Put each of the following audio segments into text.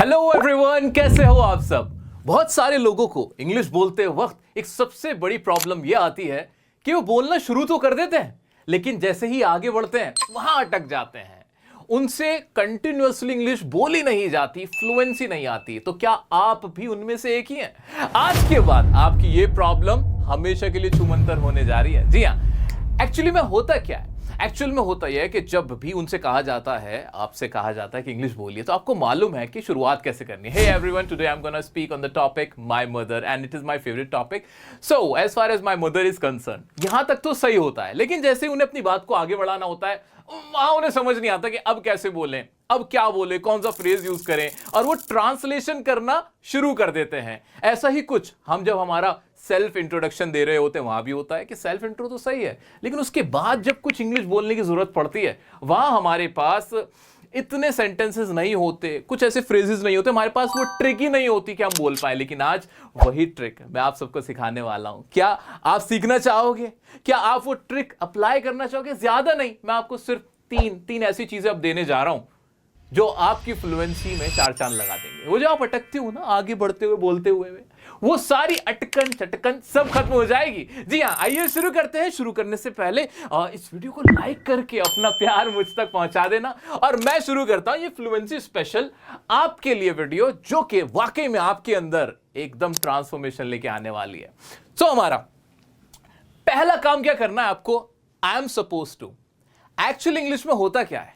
Hello everyone, कैसे हो आप सब। बहुत सारे लोगों को इंग्लिश बोलते वक्त एक सबसे बड़ी प्रॉब्लम यह आती है कि वो बोलना शुरू तो कर देते हैं, लेकिन जैसे ही आगे बढ़ते हैं वहां अटक जाते हैं। उनसे कंटिन्यूअसली इंग्लिश बोली नहीं जाती, फ्लुएंसी नहीं आती। तो क्या आप भी उनमें से एक ही हैं? आज के बाद आपकी ये प्रॉब्लम हमेशा के लिए छूमंतर होने जा रही है। जी हाँ, एक्चुअली में होता क्या है? एक्चुअल में होता यह है कि जब भी उनसे कहा जाता है, आपसे कहा जाता है कि इंग्लिश बोलिए, तो आपको मालूम है कि शुरुआत कैसे करनी है। Hey everyone, today I am gonna speak on the topic my mother and it is my favourite topic. So as far as my mother is concern, यहां तक तो सही होता है, लेकिन जैसे उन्हें अपनी बात को आगे बढ़ाना होता है वहां उन्हें समझ नहीं आता कि अब कैसे बोलें, अब क्या बोले, कौन सा फ्रेज यूज करें, और वो ट्रांसलेशन करना शुरू कर देते हैं। ऐसा ही कुछ हम जब हमारा सेल्फ इंट्रोडक्शन दे रहे होते हैं वहां भी होता है कि सेल्फ इंट्रो तो सही है, लेकिन उसके बाद जब कुछ इंग्लिश बोलने की जरूरत पड़ती है वहां हमारे पास इतने सेंटेंसेस नहीं होते, कुछ ऐसे फ्रेजेस नहीं होते, हमारे पास वो ट्रिक ही नहीं होती कि हम बोल पाए। लेकिन आज वही ट्रिक मैं आप सबको सिखाने वाला हूं। क्या आप सीखना चाहोगे? क्या आप वो ट्रिक अप्लाई करना चाहोगे? ज्यादा नहीं, मैं आपको सिर्फ तीन ऐसी चीजें अब देने जा रहा हूं जो आपकी फ्लुएंसी में चार चांद लगा देंगे। वो जो आप अटकते हो ना आगे बढ़ते हुए, बोलते हुए, वो सारी अटकन चटकन सब खत्म हो जाएगी। जी हाँ, आइए शुरू करते हैं। शुरू करने से पहले इस वीडियो को लाइक करके अपना प्यार मुझ तक पहुंचा देना। और मैं शुरू करता हूं ये फ्लुएंसी स्पेशल आपके लिए वीडियो, जो कि वाकई में आपके अंदर एकदम ट्रांसफॉर्मेशन लेके आने वाली है। तो हमारा पहला काम क्या करना है आपको? I am suppose to. Actually English में होता क्या है?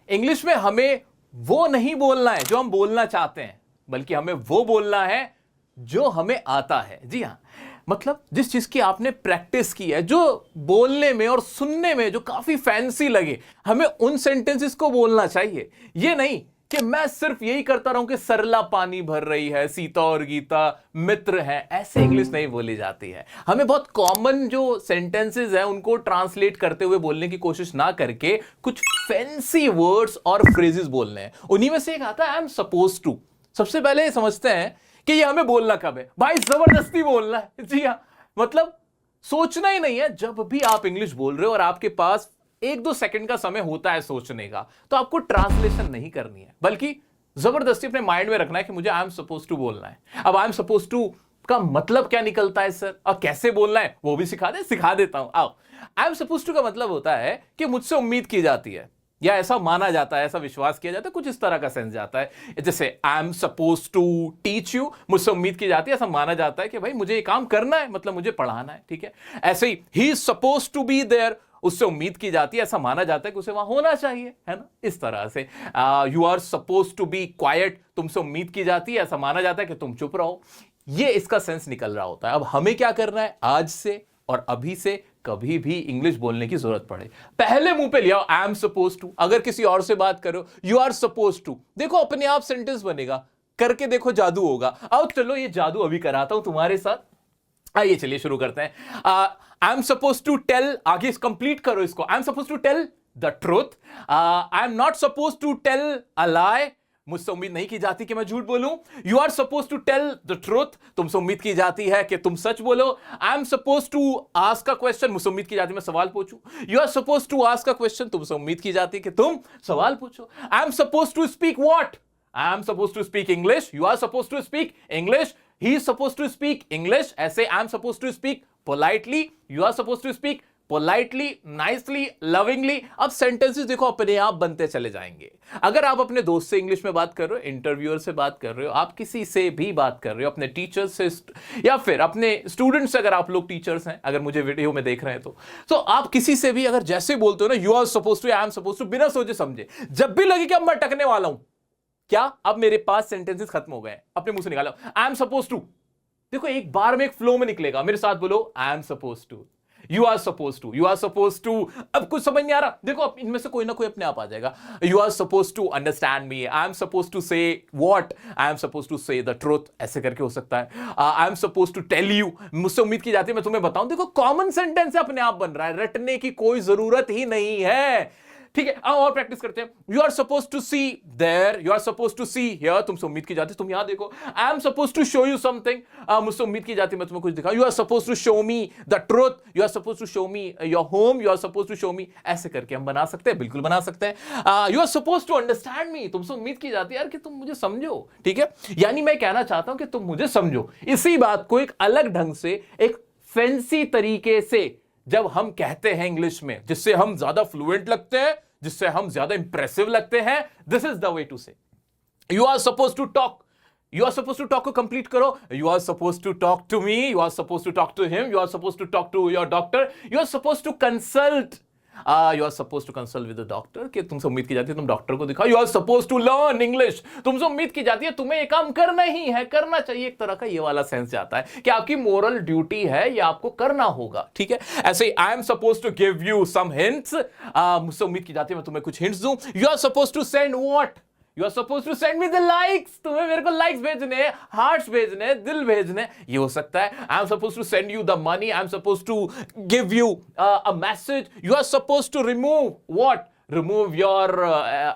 इंग्लिश में हमें वो नहीं बोलना है जो हम बोलना चाहते हैं, बल्कि हमें वो बोलना है जो हमें आता है। जी हां, मतलब जिस चीज की आपने प्रैक्टिस की है, जो बोलने में और सुनने में जो काफी फैंसी लगे, हमें उन सेंटेंसेस को बोलना चाहिए। ये नहीं कि मैं सिर्फ यही करता रहूं कि सरला पानी भर रही है, सीता और गीता मित्र हैं। ऐसे इंग्लिश नहीं बोली जाती है। हमें बहुत कॉमन जो सेंटेंसेस हैं उनको ट्रांसलेट करते हुए बोलने की कोशिश ना करके कुछ फैंसी वर्ड्स और फ्रेजेस बोलने हैं। उन्हीं में से एक आता है आई एम सपोज टू। सबसे पहले समझते हैं कि ये हमें बोलना कब है। भाई जबरदस्ती बोलना है। जी हाँ, मतलब सोचना ही नहीं है। जब भी आप इंग्लिश बोल रहे हो और आपके पास 1-2 सेकंड का समय होता है सोचने का, तो आपको ट्रांसलेशन नहीं करनी है, बल्कि जबरदस्ती अपने माइंड में रखना है कि मुझे आई एम सपोज टू बोलना है। अब आई एम सपोज टू का मतलब क्या निकलता है सर, और कैसे बोलना है वो भी सिखा देता हूं। आओ, आई एम सपोज टू का मतलब होता है कि मुझसे उम्मीद की जाती है, या ऐसा माना जाता है, ऐसा विश्वास किया जाता है, कुछ इस तरह का सेंस जाता है। जैसे I am suppose to teach you, मुझसे उम्मीद की जाती है, ऐसा माना जाता है कि भाई मुझे ये काम करना है, मतलब मुझे पढ़ाना है। ठीक है, ऐसे ही is suppose to be there, उससे उम्मीद की जाती है, ऐसा माना जाता है कि उसे वहां होना चाहिए, है ना। इस तरह से you are suppose to be quiet, तुमसे उम्मीद की जाती है, ऐसा माना जाता है कि तुम चुप रहो। ये इसका सेंस निकल रहा होता है। अब हमें क्या करना है? आज से और अभी से कभी भी इंग्लिश बोलने की जरूरत पड़े, पहले मुंह पे लिया आई एम सपोज टू। अगर किसी और से बात करो, यू आर सपोज टू, देखो अपने आप सेंटेंस बनेगा। करके देखो, जादू होगा। अब चलो ये जादू अभी कराता हूं तुम्हारे साथ। आइए चलिए शुरू करते हैं। I am suppose to tell, आगे कंप्लीट करो इसको। I am suppose to tell the truth. I am not suppose to tell a lie, मुझसे उम्मीद नहीं की जाती कि मैं झूठ बोलूं। You are suppose to tell the truth, तुमसे उम्मीद की जाती है कि तुम सच बोलो। I am suppose to ask a question, मुझसे उम्मीद की जाती है मैं सवाल पूछूं। You are suppose to ask a question, तुमसे उम्मीद की जाती है कि तुम सवाल पूछो। I am suppose to speak what? I am suppose to speak English. You are suppose to speak English. He is suppose to speak English. ऐसे I am suppose to speak politely, you are suppose to speak politely, nicely, lovingly. अब sentences देखो अपने आप बनते चले जाएंगे। अगर आप अपने दोस्त से इंग्लिश में बात कर रहे हो, इंटरव्यूअर से बात कर रहे हो, आप किसी से भी बात कर रहे हो, अपने टीचर से या फिर अपने स्टूडेंट से, अगर आप लोग टीचर्स हैं, अगर मुझे वीडियो में देख रहे हैं तो आप किसी से भी अगर जैसे बोलते हो ना, you are suppose to, I am suppose to, बिना सोचे समझे, जब भी लगे कि अब मैं अटकने वाला हूं, क्या अब मेरे पास सेंटेंसेस खत्म हो गए, अपने मुंह से निकालो आई एम सपोज टू। देखो एक बार में एक फ्लो में निकलेगा। मेरे साथ बोलो I am suppose to, you are suppose to, you are suppose to. अब कुछ समझ नहीं आ रहा, देखो इनमें से कोई ना कोई अपने आप आ जाएगा। You are suppose to understand me, I am suppose to say what, I am suppose to say the truth, ऐसे करके हो सकता है। I am suppose to tell you, मुझसे उम्मीद की जाती है मैं तुम्हें बताऊं। देखो कॉमन सेंटेंस अपने आप बन रहा है, रटने की कोई जरूरत ही नहीं है। ठीक है, और प्रैक्टिस करते हैं। You are suppose to see there, you are suppose to see here, तुमसे उम्मीद की जाती है तुम यहां देखो। I am suppose to show you something, मुझसे उम्मीद की जाती है मैं तुम्हें कुछ दिखाऊं। You are suppose to show me the truth, you are suppose to show me your home, you are suppose to show me. ऐसे करके हम बना सकते हैं, बिल्कुल बना सकते हैं। You are suppose to understand me, तुमसे उम्मीद की जाती है यार कि तुम मुझे समझो, ठीक है। यानी मैं कहना चाहता हूं कि तुम मुझे समझो। इसी बात को एक अलग ढंग से, एक फैंसी तरीके से जब हम कहते हैं इंग्लिश में, जिससे हम ज्यादा फ्लुएंट लगते हैं, जिससे हम ज्यादा इंप्रेसिव लगते हैं, this is the way to say. You are suppose to talk, you are suppose to talk को कंप्लीट करो। You are suppose to talk to me, you are suppose to talk to him, you are suppose to talk to your doctor, you are suppose to consult, you are suppose to consult with the doctor, कि तुमसे उम्मीद की जाती है तुम doctor को दिखाओ। You are suppose to learn English, तुमसे उम्मीद की जाती है तुम्हें ये काम करना ही है, करना चाहिए, एक तरह का ये वाला सेंस जाता है कि आपकी मोरल ड्यूटी है, ये आपको करना होगा, ठीक है। ऐसे ही I am suppose to give you some hints, मुझसे उम्मीद की जाती है मैं तुम्हें कुछ हिंट्स दूं। You are suppose to send what, you are suppose to send me the likes, तुम्हें मेरे को लाइक्स भेजने, हार्ट्स भेजने, दिल भेजने, ये हो सकता है। I am suppose to send you the money, I am suppose to give you a message. You are suppose to remove what, remove your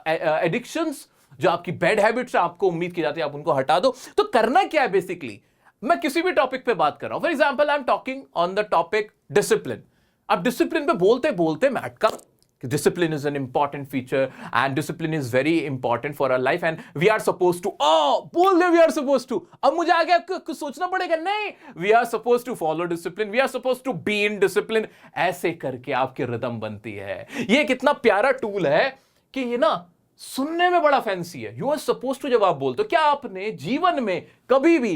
addictions, जो आपकी बैड हैबिट्स है, आपको उम्मीद की जाती है आप उनको हटा दो। तो करना क्या है बेसिकली, मैं किसी भी टॉपिक पे बात कर रहा हूं, for example I am talking on the topic discipline. अब डिसिप्लिन पे बोलते बोलते मैं अटका, discipline is an important feature and discipline is very important for our life and we are supposed to, बोल दे we are supposed to, अब मुझे आगे कुछ सोचना पड़ेगा, नहीं, we are supposed to follow discipline, we are supposed to be in discipline, ऐसे करके आपकी रिदम बनती है। ये कितना प्यारा टूल है कि ये ना सुनने में बड़ा फैंसी है। you are supposed to जब आप बोलते हो, क्या आपने जीवन में कभी भी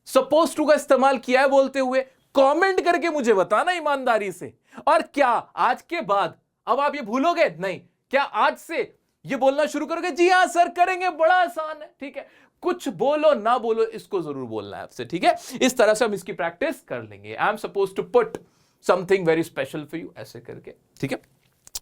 supposed to का इस्तेमाल किया है बोलते हुए? कमेंट करके मुझे बताना ईमानदारी से। और क्या आज के बाद अब आप ये भूलोगे? नहीं। क्या आज से ये बोलना शुरू करोगे? जी हां सर करेंगे, बड़ा आसान है, ठीक है। कुछ बोलो ना बोलो, इसको जरूर बोलना है आपसे, ठीक है। इस तरह से हम इसकी प्रैक्टिस कर लेंगे। I am suppose to put something very special for you, ऐसे करके, ठीक है।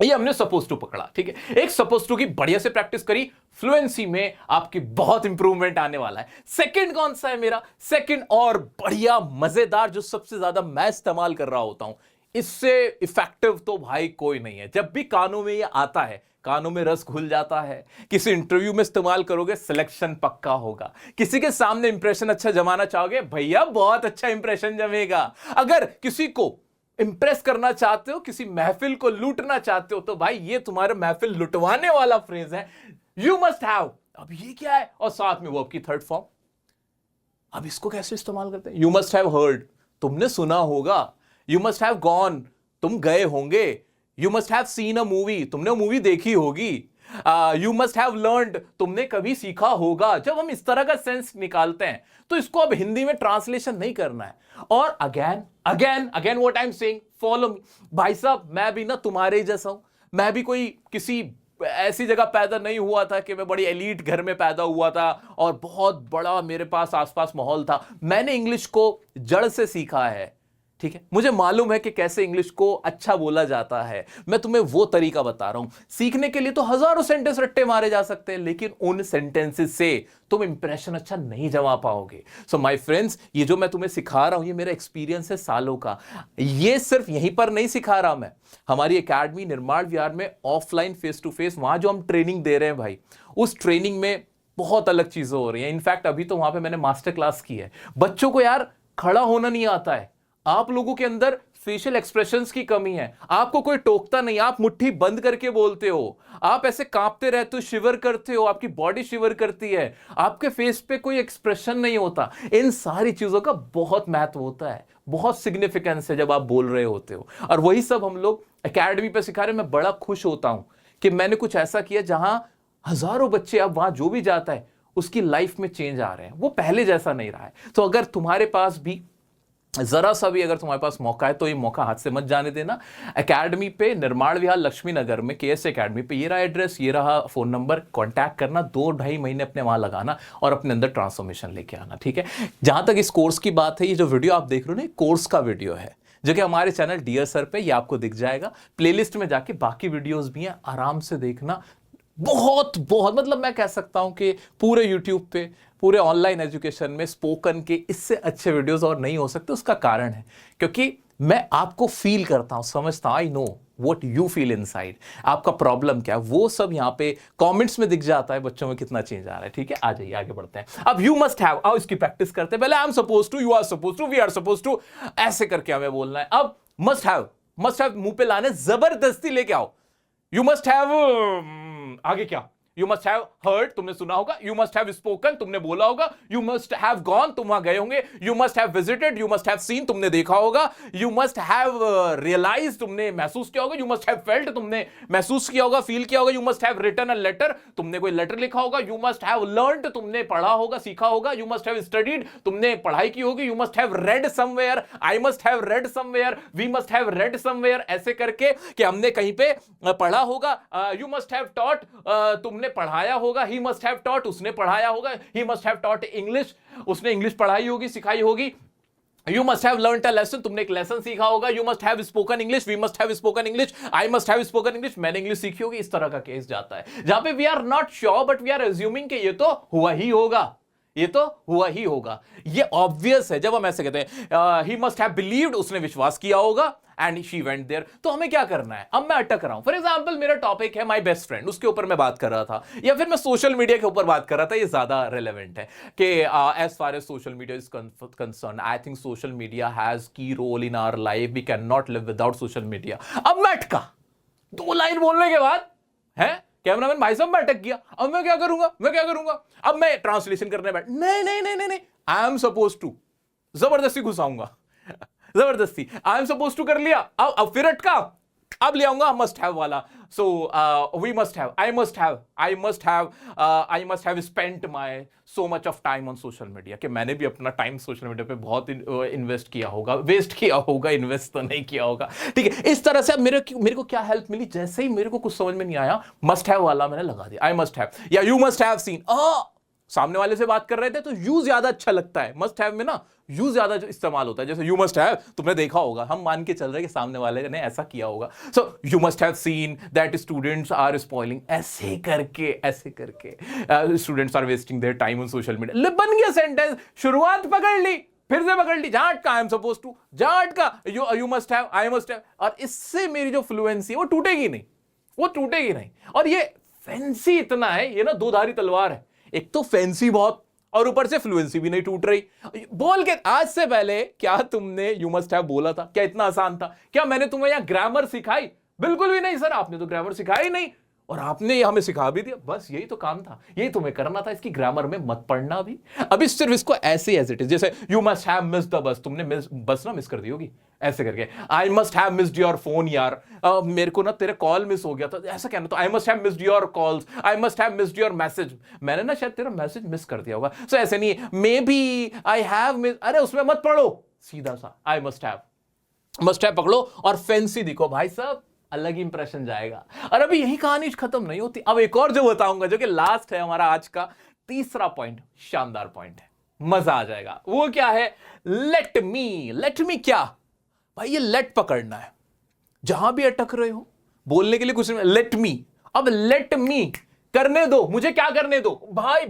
ये हमने सपोज टू पकड़ा, ठीक है। एक सपोज टू की बढ़िया से प्रैक्टिस करी, फ्लुएंसी में आपकी बहुत इंप्रूवमेंट आने वाला है। सेकंड कौन सा है मेरा? सेकंड और बढ़िया मजेदार, जो सबसे ज्यादा मैं इस्तेमाल कर रहा होता हूं, इससे इफेक्टिव तो भाई कोई नहीं है। जब भी कानों में ये आता है, कानों में रस घुल जाता है। किसी इंटरव्यू में इस्तेमाल करोगे, सिलेक्शन पक्का होगा। किसी के सामने इंप्रेशन अच्छा जमाना चाहोगे, भैया बहुत अच्छा इंप्रेशन जमेगा। अगर किसी को इंप्रेस करना चाहते हो, किसी महफिल को लूटना चाहते हो, तो भाई ये तुम्हारे महफिल लुटवाने वाला फ्रेज है, यू मस्ट हैव। अब ये क्या है? और साथ में वर्ब की थर्ड फॉर्म। अब इसको कैसे इस्तेमाल करते हैं? यू मस्ट हैव हर्ड, तुमने सुना होगा। यू मस्ट हैव गॉन, तुम गए होंगे। You must have seen a movie, तुमने मूवी देखी होगी। यू मस्ट हैव लर्नड, तुमने कभी सीखा होगा। जब हम इस तरह का सेंस निकालते हैं तो इसको अब हिंदी में ट्रांसलेशन नहीं करना है। और again again again what I am saying, follow me. भाई साहब मैं भी ना तुम्हारे जैसा हूं, मैं भी कोई किसी ऐसी जगह पैदा नहीं हुआ था कि मैं बड़ी एलीट घर में पैदा हुआ था और बहुत बड़ा मेरे पास आसपास माहौल था। मैंने इंग्लिश को जड़ से सीखा है, ठीक है। मुझे मालूम है कि कैसे इंग्लिश को अच्छा बोला जाता है। मैं तुम्हें वो तरीका बता रहा हूं। सीखने के लिए तो हजारों सेंटेंस रट्टे मारे जा सकते हैं, लेकिन उन सेंटेंसेस से तुम इंप्रेशन अच्छा नहीं जमा पाओगे। सो माय फ्रेंड्स, ये जो मैं तुम्हें सिखा रहा हूं, ये मेरा एक्सपीरियंस है सालों का। ये सिर्फ यहीं पर नहीं सिखा रहा मैं, हमारी एकेडमी निर्माण विहार में ऑफलाइन फेस टू फेस, वहां जो हम ट्रेनिंग दे रहे हैं भाई, उस ट्रेनिंग में बहुत अलग चीजें हो रही हैं। इनफैक्ट अभी तो वहां पे मैंने मास्टर क्लास की है। बच्चों को यार खड़ा होना नहीं आता है। आप लोगों के अंदर फेशियल एक्सप्रेशंस की कमी है। आपको कोई टोकता नहीं, आप मुट्ठी बंद करके बोलते हो, आप ऐसे कांपते रहते हो, शिवर करते हो, आपकी बॉडी शिवर करती है, आपके फेस पे कोई एक्सप्रेशन नहीं होता। इन सारी चीजों का बहुत महत्व होता है, बहुत सिग्निफिकेंस है जब आप बोल रहे होते हो। और वही सब हम लोग एकेडमी पे सिखा रहे हैं। मैं बड़ा खुश होता हूं कि मैंने कुछ ऐसा किया जहां हजारों बच्चे, अब वहां जो भी जाता है उसकी लाइफ में चेंज आ रहे हैं। वो पहले जैसा नहीं रहा है। तो अगर तुम्हारे पास भी जरा सा भी, अगर तुम्हारे पास मौका है, तो ये मौका हाथ से मत जाने देना। एकेडमी पे निर्माण विहार लक्ष्मी नगर में केएस एकेडमी पे, ये रहा एड्रेस, ये रहा फोन नंबर, कांटेक्ट करना। 2-2.5 महीने अपने वहां लगाना और अपने अंदर ट्रांसफॉर्मेशन लेके आना, ठीक है। जहां तक इस कोर्स की बात है, ये जो वीडियो आप देख रहे हो ना, कोर्स का वीडियो है, जो कि हमारे चैनल डियर सर पे ये आपको दिख जाएगा। प्लेलिस्ट में जाके बाकी वीडियोस भी हैं, आराम से देखना। बहुत बहुत मतलब मैं कह सकता हूं कि पूरे यूट्यूब पे, पूरे ऑनलाइन एजुकेशन में स्पोकन के इससे अच्छे वीडियोस और नहीं हो सकते। उसका कारण है क्योंकि मैं आपको फील करता हूं, समझता हूं, I know what you feel inside, आपका प्रॉब्लम क्या है, वो सब यहाँ पे कमेंट्स में दिख जाता है बच्चों में कितना चेंज आ रहा है। ठीक है, आ जाइए आगे बढ़ते हैं। अब यू मस्ट हैव, आओ इसकी प्रैक्टिस करते हैं। पहले I am suppose to, you are suppose to, we are suppose to, ऐसे करके हमें बोलना है। अब मस्ट हैव मुंह पे लाने जबरदस्ती लेके आओ। यू मस्ट हैव, आगे क्या, यू मस्ट हैव हर्ड, तुमने सुना होगा। यू मस्ट हैव स्पोकन, तुमने बोला होगा। यू मस्ट हैव गॉन, तुम वहां गए होंगे। You must have visited, you must have scene, तुमने देखा होगा। यू मस्ट हैव रियलाइज, तुमने महसूस किया होगा। यू मस्ट हैव फेल्ट, तुमने महसूस किया होगा, फील किया होगा। You must have written a letter, तुमने कोई लेटर लिखा होगा। यू मस्ट हैव लर्नड, तुमने पढ़ा होगा, सीखा होगा। यू मस्ट हैव स्टडीड, तुमने पढ़ाई की होगी। You must have read somewhere, I must have read somewhere, we must have read somewhere, ऐसे करके कि हमने कहीं पे पढ़ा होगा। यू मस्ट हैव टॉट, तुमने पढ़ाया होगा। ही मस्ट हैव टॉट, उसने पढ़ाया होगा। He must have taught English, उसने इंग्लिश पढ़ाई होगी, सिखाई होगी। You must have learned a lesson, तुमने एक लेसन सीखा होगा। You must have spoken English, we must have spoken English, I must have spoken English, मैंने इंग्लिश सीखी होगी। इस तरह का केस जाता है जहां पे we are not sure but we are assuming कि ये तो हुआ ही होगा, ये तो हुआ ही होगा। ये ऑब्वियस है जब हम ऐसे कहते हैं ही मस्ट हैव बिलीव्ड, उसने विश्वास किया होगा। एंड शी वेंट देयर, तो हमें क्या करना है? अब मैं अटक रहा हूं। फॉर एग्जाम्पल मेरा टॉपिक है माय बेस्ट फ्रेंड, उसके ऊपर मैं बात कर रहा था, या फिर मैं सोशल मीडिया के ऊपर बात कर रहा था। ये ज्यादा रेलेवेंट है कि as far as social media is concern, I think social media has key role in our life, we can not live without social media. अब मैं अटका, 2 लाइन बोलने के बाद है कैमरामैन भाई साहब मैं अटक गया। अब मैं क्या करूंगा? अब मैं ट्रांसलेशन करने बैठ, नहीं, आई एम सपोज टू, जबरदस्ती घुसाऊंगा, जबरदस्ती आई एम सपोज टू कर लिया। अब फिर अटका, अब ले आऊंगा मस्ट हैव वाला। So we must have, I must have spent my so much of time on social media, कि मैंने भी अपना टाइम सोशल मीडिया पे बहुत इन्वेस्ट किया होगा, वेस्ट किया होगा, इन्वेस्ट तो नहीं किया होगा। ठीक है, इस तरह से अब मेरे को क्या हेल्प मिली? जैसे ही मेरे को कुछ समझ में नहीं आया, मस्ट हैव वाला मैंने लगा दिया, आई मस्ट हैव, या यू मस्ट हैव सीन। सामने वाले से बात कर रहे थे तो यू ज्यादा अच्छा लगता है, मस्ट हैव में ना यू ज्यादा इस्तेमाल होता है। जैसे यू मस्ट हैव, तुमने देखा होगा, हम मान के चल रहे हैं कि सामने वाले ने ऐसा किया होगा। So you must have seen that students are spoiling, ऐसे करके students are wasting their time on social media. बन गया सेंटेंस, शुरुआत पकड़ ली, फिर से पकड़ ली, जहां अटका आई एम सपोज टू, जहां अटका you must have, I must have, और इससे मेरी जो फ्लुएंसी है वो टूटेगी नहीं। और ये फैंसी इतना है, ये ना दो-धारी तलवार है, एक तो फैंसी बहुत, और ऊपर से फ्लुएंसी भी नहीं टूट रही। बोल के आज से पहले क्या तुमने यू मस्ट हैव बोला था? क्या इतना आसान था? क्या मैंने तुम्हें यहां ग्रामर सिखाई? बिल्कुल भी नहीं सर, आपने तो ग्रामर सिखाई नहीं, और आपने हमें सिखा भी दिया। बस यही तो काम था, यही तुम्हें करना था, इसकी ग्रामर में मत पढ़ना भी। अभी सिर्फ इसको ऐसे एज इट इज, जैसे you must have missed the bus, तुमने बस ना मिस कर दी होगी, ऐसे करके। आई must have missed your phone, यार मेरे को ना तेरे कॉल मिस हो गया था, ऐसा कहना। तो आई must have missed your calls, I must have missed your message, मैंने ना शायद तेरा मैसेज मिस कर दिया होगा। सो ऐसे नहीं, maybe I have miss, अरे उसमें मत पढ़ो, सीधा सा आई मस्ट हैव पकड़ो और फैंसी दिखो, भाई साहब अलग इंप्रेशन जाएगा। और अभी यही कहानी खत्म नहीं होती, अब एक और जो बताऊंगा, जो कि लास्ट है हमारा आज का तीसरा पॉइंट, शानदार पॉइंट है, मजा आ जाएगा। वो क्या है? लेट मी क्या भाई, ये लेट पकड़ना है। जहां भी अटक रहे हो, बोलने के लिए कुछ नहीं, लेट मी। अब लेट मी करने दो, मुझे क्या करने दो? भाई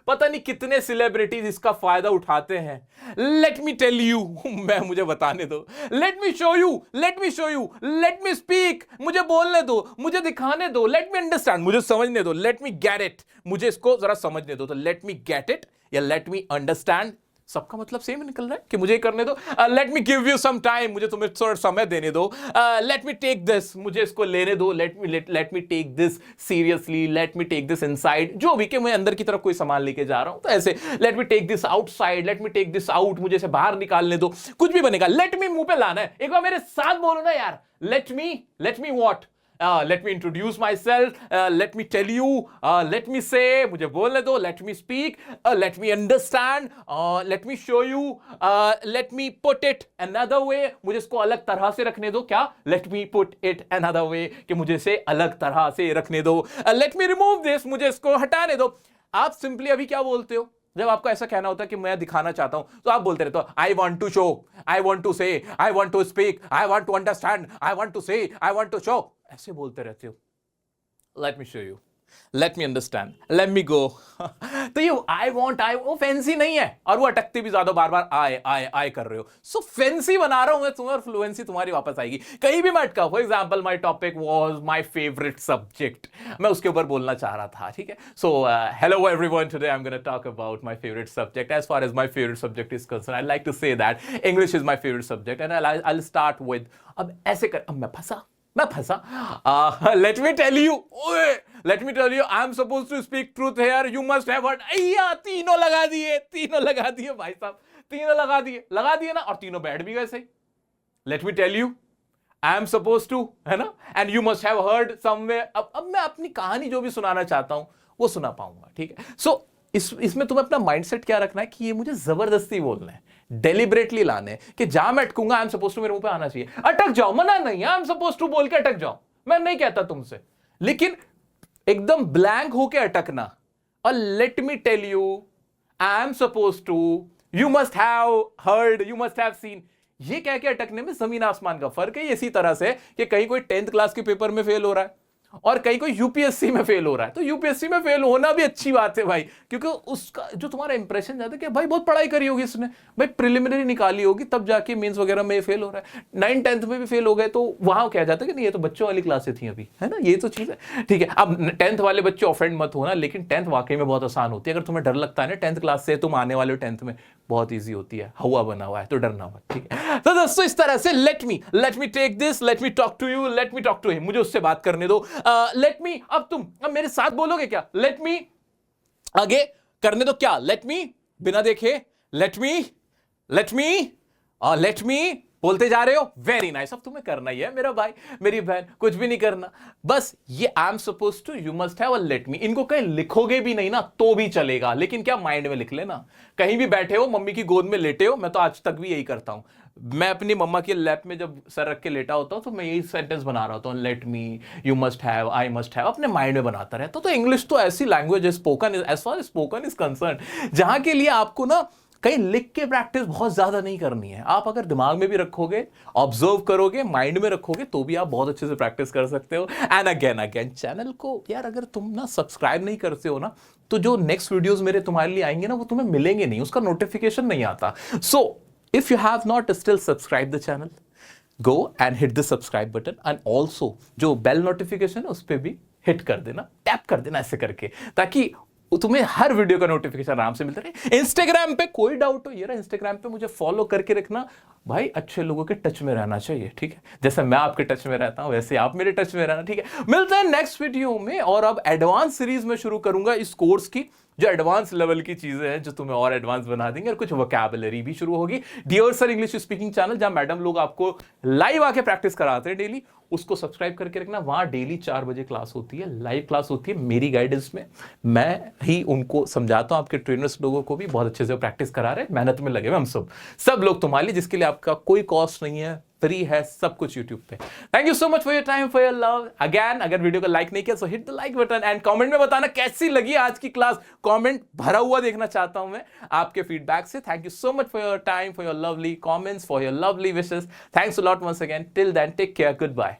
पता नहीं कितने सेलिब्रिटीज इसका फायदा उठाते हैं। लेट मी टेल यू, मुझे बताने दो। Let me show you, let me speak, मुझे बोलने दो, मुझे दिखाने दो। लेट मी अंडरस्टैंड, मुझे समझने दो। लेट मी गेट इट, मुझे इसको जरा समझने दो। तो लेट मी गेट इट या लेट मी अंडरस्टैंड, सबका मतलब सेम निकल रहा है कि मुझे करने दो। Let me give you some time, मुझे तुम्हें थोड़ा समय देने दो। लेट मी टेक दिस, मुझे इसको लेने दो। Let me take this seriously, let me take this inside, जो भी कि मैं अंदर की तरफ कोई सामान लेके जा रहा हूं, तो ऐसे let me take this outside, let me take this out, मुझे इसे बाहर निकालने दो। कुछ भी बनेगा, लेट मी मुंह पे लाना है। एक बार मेरे साथ बोलो ना यार, let me what? Let me introduce myself, let me tell you, let me say, मुझे बोलने दो, let me speak, let me understand, let me show you, let me put it another way, मुझे इसको अलग तरह से रखने दो। क्या? let me put it another way, कि मुझे इसे अलग तरह से रखने दो। let me remove this, मुझे इसको हटाने दो। आप सिंपली अभी क्या बोलते हो जब आपको ऐसा कहना होता है कि मैं दिखाना चाहता हूं? तो आप बोलते रहते हो, I want to show, I want to say, I want to speak, I want to understand, I want to say, I want to show, ऐसे बोलते रहते हो। Let me show you, let me understand, let me go. तो ये I want I वो fancy नहीं है, और वो अटकते भी ज्यादा बार बार आए आए आए कर रहे हो। सो फैंसी बना रहा हूं मैं तुम्हें और फ्लुएंसी तुम्हारी वापस आएगी। कहीं भी मैं अटका, for example my topic was my favourite subject, मैं उसके ऊपर बोलना चाह रहा था, ठीक है। So hello everyone, today I am gonna talk about my favourite subject. As far as my favourite subject is concern, I like to say that English is my favourite subject and I start with, अब ऐसे कर, अब मैं फंसा। Let me tell you, I am supposed to speak truth here. You must have heard. अय्या, तीनों लगा दिए भाई साहब, तीनों लगा दिए ना, और तीनों बैठ भी गए सही। Let me tell you, I am supposed to, है ना, and you must have heard somewhere. अब मैं अपनी कहानी जो भी सुनाना चाहता हूं वो सुना पाऊंगा, ठीक है। सो इसमें तुम्हें अपना माइंडसेट क्या रखना है कि ये मुझे जबरदस्ती बोलना है, डेलिबरेटली लाने हैं, कि जहां मैं अटकूंगा आई एम सपोज टू मेरे मुंह पे आना चाहिए। अटक जाओ, मना नहीं, आई एम सपोज टू बोल के अटक जाओ, मैं नहीं कहता तुमसे, लेकिन एकदम ब्लैंक होके अटकना। और let me tell you, I am suppose to, you must have heard, you must have seen, ये कह के अटकने में जमीन आसमान का फर्क है। इसी तरह से कि कहीं कोई 10th क्लास के पेपर में फेल हो रहा है और कहीं कोई यूपीएससी में फेल हो रहा है, तो यूपीएससी में फेल होना भी अच्छी बात है भाई, क्योंकि उसका जो तुम्हारा इंप्रेशन जाता है कि भाई बहुत पढ़ाई करी होगी इसने, भाई प्रिलिमिनरी निकाली होगी, तब जाके मेंस वगैरह में फेल हो रहा है। 9th 10th में भी फेल हो गए तो वहां कहा जाता है कि नहीं ये तो बच्चों वाली क्लासें थी अभी, है ना, ये तो चीज है, ठीक है। अब 10th वाले बच्चे ऑफेंड मत होना, लेकिन 10th वाकई में बहुत आसान होती है। अगर तुम्हें डर लगता है ना 10th क्लास से, तुम आने वाले हो 10th में, बहुत ईजी होती है, हवा बना हुआ है, तो डरना मत, ठीक है। तो दोस्तों इस तरह से let me take this, let me talk to you, let me talk to him, मुझे उससे बात करने दो। लेट मी, अब मेरे साथ बोलोगे क्या? लेट मी, आगे करने दो क्या? लेट मी, बिना देखे, लेट मी बोलते जा रहे हो, वेरी नाइस। अब तुम्हें करना ही है मेरा भाई मेरी बहन, कुछ भी नहीं करना, बस ये I am suppose to, you must have, let me, इनको कहीं लिखोगे भी नहीं ना तो भी चलेगा, लेकिन क्या माइंड में लिख लेना। कहीं भी बैठे हो, मम्मी की गोद में लेटे हो, मैं तो आज तक भी यही करता हूं, मैं अपनी मम्मा के लैप में जब सर रख के लेटा होता हूं तो मैं यही सेंटेंस बना रहा होता हूं, let me, you must have, I must have, अपने माइंड में बनाता रहता। तो इंग्लिश तो ऐसी लैंग्वेज है, spoken, as far as spoken is concern, जहां के लिए आपको ना कहीं लिख के प्रैक्टिस बहुत ज्यादा नहीं करनी है। आप अगर दिमाग में भी रखोगे, ऑब्जर्व करोगे, माइंड में रखोगे, तो भी आप बहुत अच्छे से प्रैक्टिस कर सकते हो। एंड अगेन चैनल को यार अगर तुम ना सब्सक्राइब नहीं करते हो ना, तो जो नेक्स्ट वीडियोस मेरे तुम्हारे लिए आएंगे ना वो तुम्हें मिलेंगे नहीं, उसका नोटिफिकेशन नहीं आता। सो if you have not still subscribed the channel, go and hit the subscribe button and also जो बेल नोटिफिकेशन है उस पर भी हिट कर देना, टैप कर देना ऐसे करके, ताकि तुम्हें हर वीडियो का नोटिफिकेशन आराम से मिलता रहे। इंस्टाग्राम पे कोई डाउट हो, ये रहा इंस्टाग्राम पे मुझे फॉलो करके रखना भाई, अच्छे लोगों के टच में रहना चाहिए, ठीक है। जैसे मैं आपके टच में रहता हूं वैसे आप मेरे टच में रहना, ठीक है। मिलते हैं नेक्स्ट वीडियो में, और अब एडवांस सीरीज में शुरू करूंगा इस कोर्स की, जो एडवांस लेवल की चीजें हैं जो तुम्हें और एडवांस बना देंगे, और कुछ वोकैबुलरी भी शुरू होगी। Dear sir English speaking channel, जहां मैडम लोग आपको लाइव आके प्रैक्टिस कराते हैं डेली, उसको सब्सक्राइब करके रखना। वहां डेली 4 बजे क्लास होती है, लाइव क्लास होती है मेरी गाइडेंस में, मैं ही उनको समझाता हूं, आपके ट्रेनर्स लोगों को भी बहुत अच्छे से प्रैक्टिस करा रहे हैं, मेहनत में लगे हुए हम सब लोग तुम्हारे लिए, जिसके लिए आपका कोई कॉस्ट नहीं है, फ्री है सब कुछ यूट्यूब पे। Thank you so much for your time, for your love. Again अगर वीडियो को लाइक नहीं किया तो hit the like button, and comment में बताना कैसी लगी आज की क्लास, कमेंट भरा हुआ देखना चाहता हूं मैं आपके फीडबैक से। Thank you so much for your time, for your lovely comments, for your lovely wishes. Thanks a lot once again. Till then take care, good bye.